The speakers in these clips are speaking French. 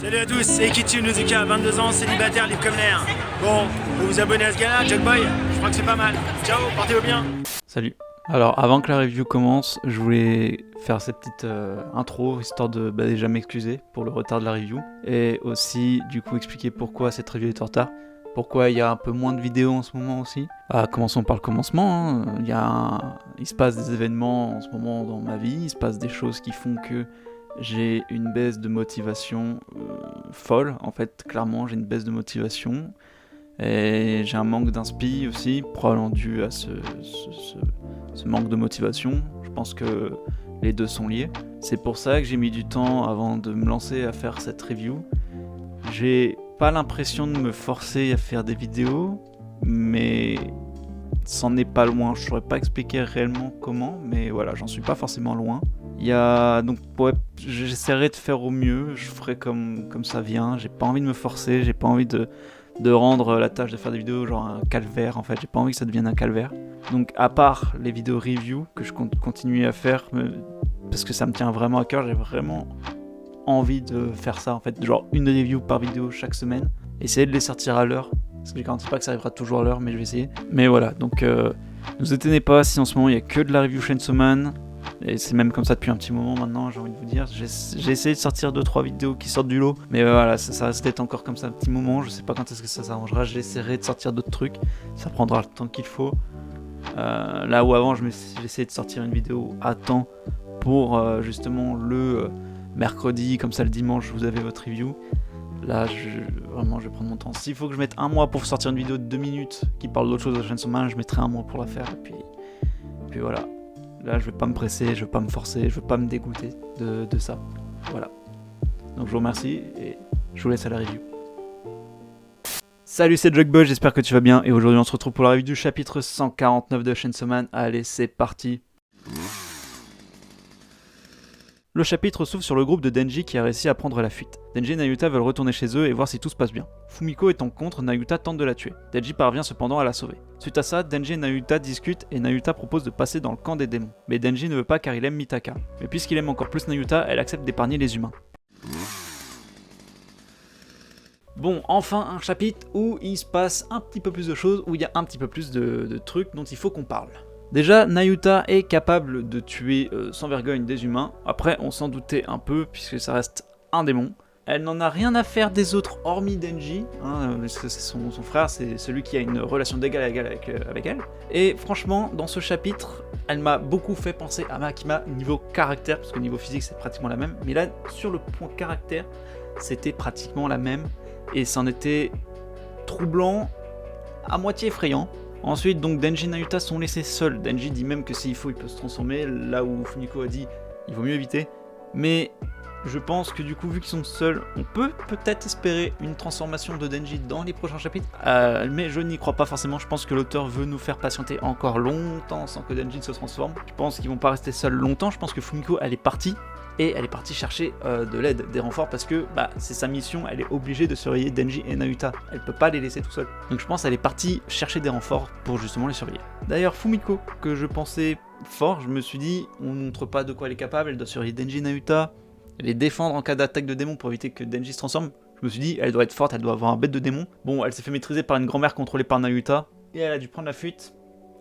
Salut à tous, c'est Ikichi Nozuka, 22 ans, célibataire, libre comme l'air. Bon, vous vous abonnez à ce gars-là, Jugboy? Je crois que c'est pas mal. Ciao, portez-vous bien. Salut. Alors avant que la review commence, je voulais faire cette petite intro, histoire de déjà m'excuser pour le retard de la review. Et aussi du coup expliquer pourquoi cette review est en retard. Pourquoi il y a un peu moins de vidéos en ce moment aussi. Commençons par le commencement. Il se passe des événements en ce moment dans ma vie. Il se passe des choses qui font que j'ai une baisse de motivation folle. En fait, clairement, j'ai une baisse de motivation. Et j'ai un manque d'inspi aussi, probablement dû à ce manque de motivation. Je pense que les deux sont liés. C'est pour ça que j'ai mis du temps avant de me lancer à faire cette review. J'ai pas l'impression de me forcer à faire des vidéos, mais c'en est pas loin. Je saurais pas expliquer réellement comment, mais voilà, j'en suis pas forcément loin. J'essaierai de faire au mieux, je ferai comme ça vient. J'ai pas envie de me forcer, j'ai pas envie de rendre la tâche de faire des vidéos genre un calvaire. En fait, j'ai pas envie que ça devienne un calvaire. Donc à part les vidéos review que je compte continuer à faire, parce que ça me tient vraiment à cœur, j'ai vraiment envie de faire ça en fait, genre une review par vidéo chaque semaine, essayer de les sortir à l'heure, parce que je garantis pas que ça arrivera toujours à l'heure, mais je vais essayer. Mais voilà, donc ne vous étonnez pas si en ce moment il y a que de la review Chainsaw Man, et c'est même comme ça depuis un petit moment maintenant, j'ai envie de vous dire. J'ai essayé de sortir 2-3 vidéos qui sortent du lot, mais voilà, ça reste peut-être encore comme ça un petit moment, je sais pas quand est-ce que ça s'arrangera. J'essaierai de sortir d'autres trucs, ça prendra le temps qu'il faut. Là où avant j'ai essayé de sortir une vidéo à temps pour justement le mercredi, comme ça le dimanche vous avez votre review. Là vraiment je vais prendre mon temps. S'il faut que je mette un mois pour sortir une vidéo de 2 minutes qui parle d'autre chose de Chainsaw Man, je mettrai un mois pour la faire, et puis voilà. Là je vais pas me presser, je vais pas me forcer, je vais pas me dégoûter de ça. Voilà. Donc je vous remercie et je vous laisse à la review. Salut, c'est Jugboy, j'espère que tu vas bien, et aujourd'hui on se retrouve pour la review du chapitre 149 de Chainsaw Man. Allez, c'est parti. Le chapitre s'ouvre sur le groupe de Denji qui a réussi à prendre la fuite. Denji et Nayuta veulent retourner chez eux et voir si tout se passe bien. Fumiko étant contre, Nayuta tente de la tuer. Denji parvient cependant à la sauver. Suite à ça, Denji et Nayuta discutent et Nayuta propose de passer dans le camp des démons. Mais Denji ne veut pas car il aime Mitaka. Mais puisqu'il aime encore plus Nayuta, elle accepte d'épargner les humains. Bon, enfin un chapitre où il se passe un petit peu plus de choses, où il y a un petit peu plus de trucs dont il faut qu'on parle. Déjà, Nayuta est capable de tuer sans vergogne des humains. Après, on s'en doutait un peu, puisque ça reste un démon. Elle n'en a rien à faire des autres, hormis Denji. C'est son frère, c'est celui qui a une relation d'égal à égal avec elle. Et franchement, dans ce chapitre, elle m'a beaucoup fait penser à Makima niveau caractère, parce que niveau physique, c'est pratiquement la même. Mais là, sur le point caractère, c'était pratiquement la même. Et c'en était troublant, à moitié effrayant. Ensuite, donc Denji et Nayuta sont laissés seuls. Denji dit même que s'il faut, il peut se transformer, là où Fumiko a dit il vaut mieux éviter. Mais je pense que du coup, vu qu'ils sont seuls, on peut peut-être espérer une transformation de Denji dans les prochains chapitres. Mais je n'y crois pas forcément. Je pense que l'auteur veut nous faire patienter encore longtemps sans que Denji se transforme. Je pense qu'ils vont pas rester seuls longtemps. Je pense que Fumiko, elle est partie. Et elle est partie chercher de l'aide, des renforts, parce que c'est sa mission, elle est obligée de surveiller Denji et Nayuta. Elle peut pas les laisser tout seuls. Donc je pense qu'elle est partie chercher des renforts pour justement les surveiller. D'ailleurs, Fumiko, que je pensais fort, je me suis dit, on ne montre pas de quoi elle est capable, elle doit surveiller Denji et Nayuta, les défendre en cas d'attaque de démon pour éviter que Denji se transforme. Je me suis dit, elle doit être forte, elle doit avoir un bête de démon. Bon, elle s'est fait maîtriser par une grand-mère contrôlée par Nayuta, et elle a dû prendre la fuite.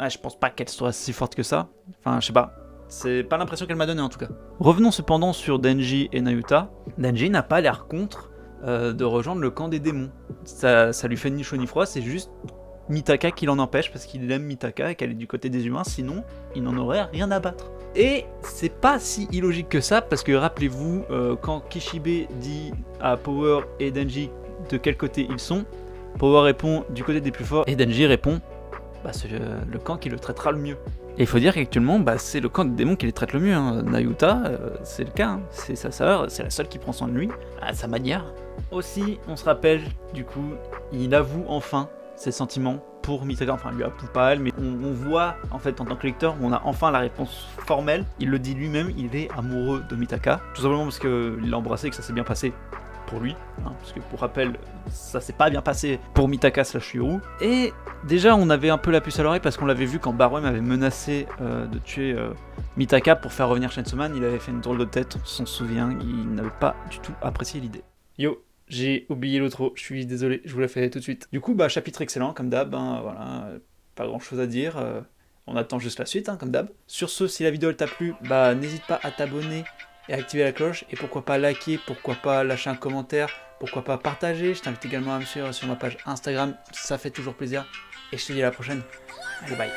Je pense pas qu'elle soit si forte que ça. Enfin, je sais pas. C'est pas l'impression qu'elle m'a donné en tout cas. Revenons cependant sur Denji et Nayuta. Denji n'a pas l'air contre de rejoindre le camp des démons. Ça lui fait ni chaud ni froid, c'est juste Mitaka qui l'en empêche parce qu'il aime Mitaka et qu'elle est du côté des humains, sinon il n'en aurait rien à battre. Et c'est pas si illogique que ça, parce que rappelez-vous, quand Kishibe dit à Power et Denji de quel côté ils sont, Power répond du côté des plus forts et Denji répond c'est le camp qui le traitera le mieux. Et il faut dire qu'actuellement, c'est le camp des démons qui les traite le mieux. Nayuta, c'est le cas. C'est sa sœur, c'est la seule qui prend soin de lui, à sa manière. Aussi, on se rappelle, du coup, il avoue enfin ses sentiments pour Mitaka. Enfin, lui avoue pas elle, mais on voit, en fait, en tant que lecteur, on a enfin la réponse formelle. Il le dit lui-même, il est amoureux de Mitaka. Tout simplement parce qu'il l'a embrassé et que ça s'est bien passé pour lui, parce que pour rappel, ça s'est pas bien passé pour Mitaka / Yuru. Et déjà, on avait un peu la puce à l'oreille parce qu'on l'avait vu quand Barwem avait menacé de tuer Mitaka pour faire revenir Chainsaw Man. Il avait fait une drôle de tête, on s'en souvient, il n'avait pas du tout apprécié l'idée. Yo, J'ai oublié l'outro, je suis désolé, je vous la fais tout de suite. Du coup, bah, chapitre excellent, comme d'hab, hein, voilà, pas grand chose à dire. On attend juste la suite, hein, comme d'hab. Sur ce, si la vidéo elle t'a plu, bah, n'hésite pas à t'abonner et à activer la cloche. Et pourquoi pas liker, pourquoi pas lâcher un commentaire, pourquoi pas partager. Je t'invite également à me suivre sur ma page Instagram, ça fait toujours plaisir. Et je te dis à la prochaine. Allez, bye.